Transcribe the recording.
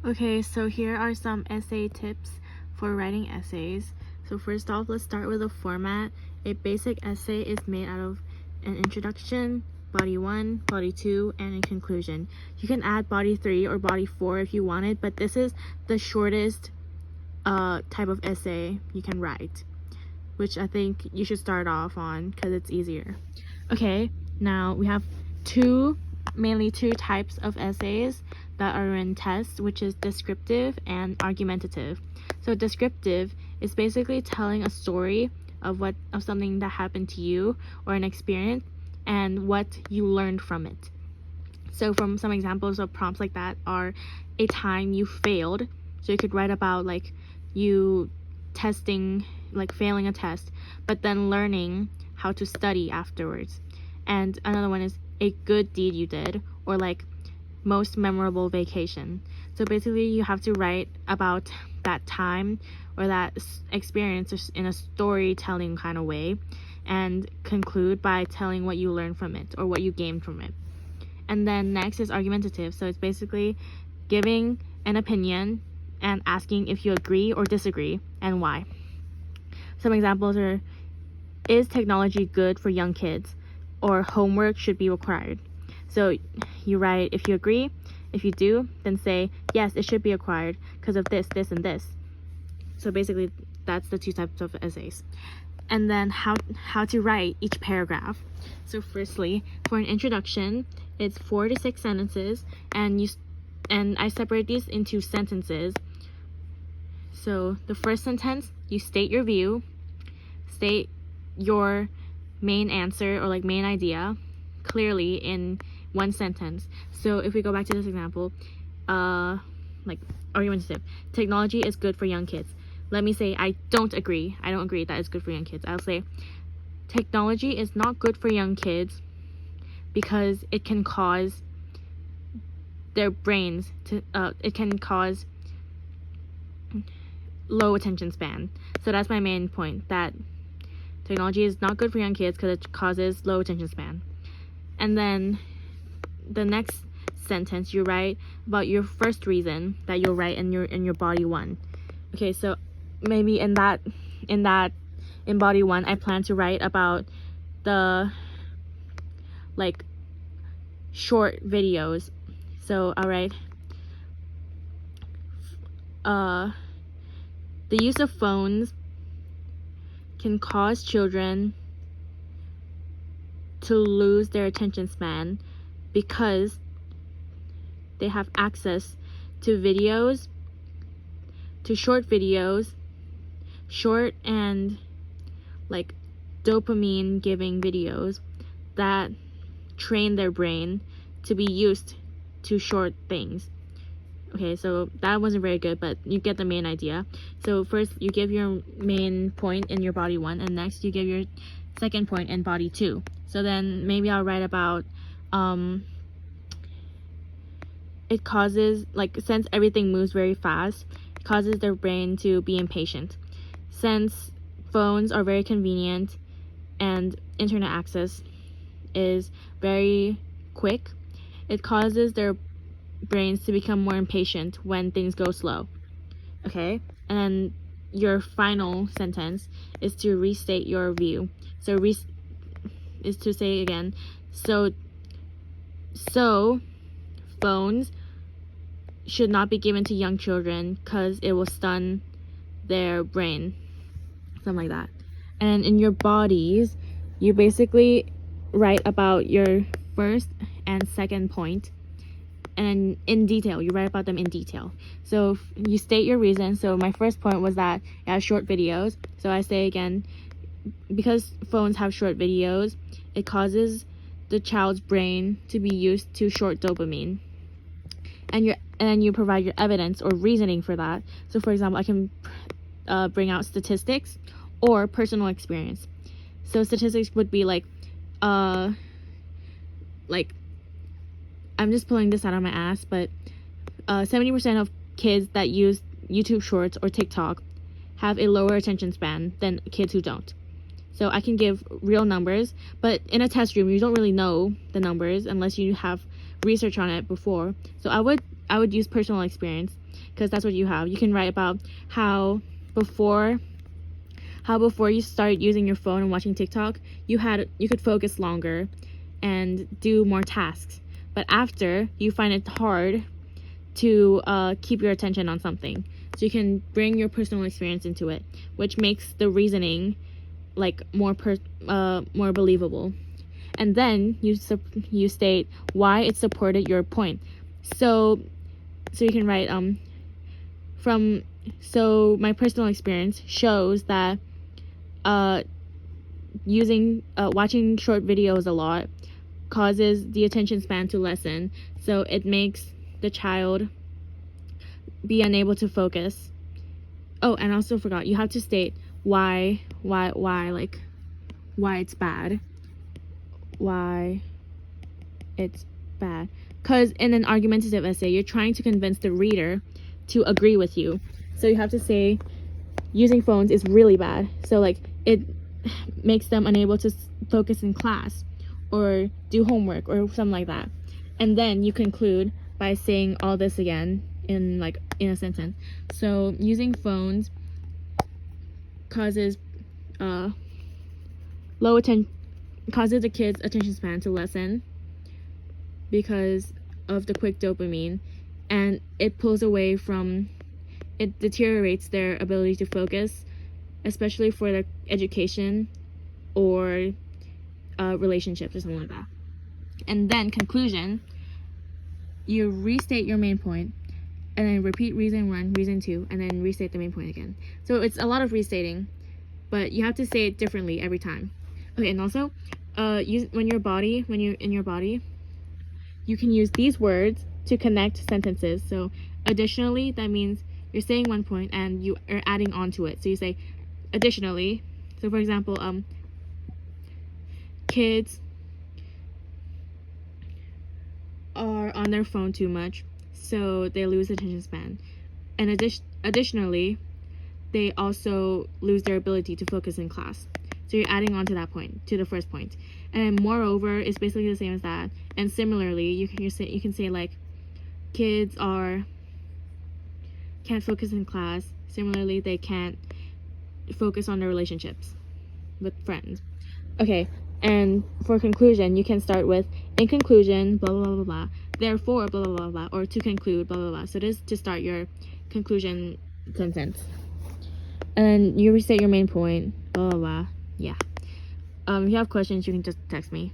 Okay, so here are some essay tips for writing essays. So first off, let's start with the format. A basic essay is made out of an introduction, body 1, body 2, and a conclusion. You can add body 3 or body 4 if you wanted, but this is the shortest type of essay you can write, which I think you should start off on because it's easier. Okay, now we have mainly two types of essays that are in tests, which is descriptive and argumentative. So descriptive is basically telling a story of something that happened to you or an experience and what you learned from it. So from some examples of prompts like that are a time you failed. So you could write about like you testing, like failing a test, but then learning how to study afterwards. And another one is a good deed you did, or like most memorable vacation. So basically you have to write about that time or that experience in a storytelling kind of way and conclude by telling what you learned from it or what you gained from it. And then next is argumentative. So it's basically giving an opinion and asking if you agree or disagree and why. Some examples are, is technology good for young kids, or homework should be required? So you write if you agree. If you do, then say yes, it should be required because of this, this, and this. So basically that's the two types of essays. And then how to write each paragraph. So firstly, for an introduction, it's 4 to 6 sentences, and I separate these into sentences. So the first sentence, you state your view, state your main answer or like main idea clearly in one sentence. So if we go back to this example, like argumentative, technology is good for young kids. Let me say I don't agree that it's good for young kids. I'll say technology is not good for young kids because it can cause their brains to it can cause low attention span. So that's my main point, that technology is not good for young kids because it causes low attention span. And then the next sentence you write about your first reason that you'll write in your body 1. Okay, so maybe in body 1 I plan to write about the like short videos. So I'll write the use of phones can cause children to lose their attention span because they have access to videos, to short videos, short and like dopamine giving videos that train their brain to be used to short things. Okay, so that wasn't very good, but you get the main idea. So first you give your main point in your body 1, and next you give your second point in body 2. So then maybe I'll write about it causes, like, since everything moves very fast, it causes their brain to be impatient. Since phones are very convenient and internet access is very quick, it causes their brains to become more impatient when things go slow. Okay, and then your final sentence is to restate your view. So is to say again, so phones should not be given to young children because it will stun their brain, something like that. And in your bodies, you basically write about your first and second point, and in detail, you write about them in detail. So you state your reason. So my first point was that it has short videos. So I say again, because phones have short videos, it causes the child's brain to be used to short dopamine. And then you provide your evidence or reasoning for that. So for example, I can bring out statistics or personal experience. So statistics would be like I'm just pulling this out of my ass, but 70% of kids that use YouTube Shorts or TikTok have a lower attention span than kids who don't. So I can give real numbers, but in a test room, you don't really know the numbers unless you have research on it before. So I would use personal experience. because that's what you have. You can write about how before you started using your phone and watching TikTok, you could focus longer and do more tasks. But after, you find it hard to keep your attention on something. So you can bring your personal experience into it, which makes the reasoning like more believable. And then you state why it supported your point. So you can write my personal experience shows that watching short videos a lot causes the attention span to lessen, so it makes the child be unable to focus. Oh, and I also forgot, you have to state why it's bad. Why it's bad. Because in an argumentative essay, you're trying to convince the reader to agree with you. So you have to say using phones is really bad. So like it makes them unable to focus in class or do homework or something like that. And then you conclude by saying all this again in a sentence. So using phones causes causes the kids' attention span to lessen because of the quick dopamine, and it deteriorates their ability to focus, especially for their education or relationships or something like that. And then conclusion, you restate your main point and then repeat reason 1, reason 2, and then restate the main point again. So it's a lot of restating, but you have to say it differently every time. Okay, and also when you're in your body, you can use these words to connect sentences. So additionally, that means you're saying one point and you are adding on to it. So you say additionally. So for example, kids are on their phone too much, so they lose attention span. And additionally, they also lose their ability to focus in class. So you're adding on to that point, to the first point. And moreover, it's basically the same as that. And similarly, you can say like kids can't focus in class. Similarly, they can't focus on their relationships with friends. Okay, and for conclusion, you can start with in conclusion, blah blah blah blah blah. Therefore, blah blah blah blah, or to conclude, blah blah blah. So this is to start your conclusion sentence. And you restate your main point, blah blah blah. Yeah. If you have questions, you can just text me.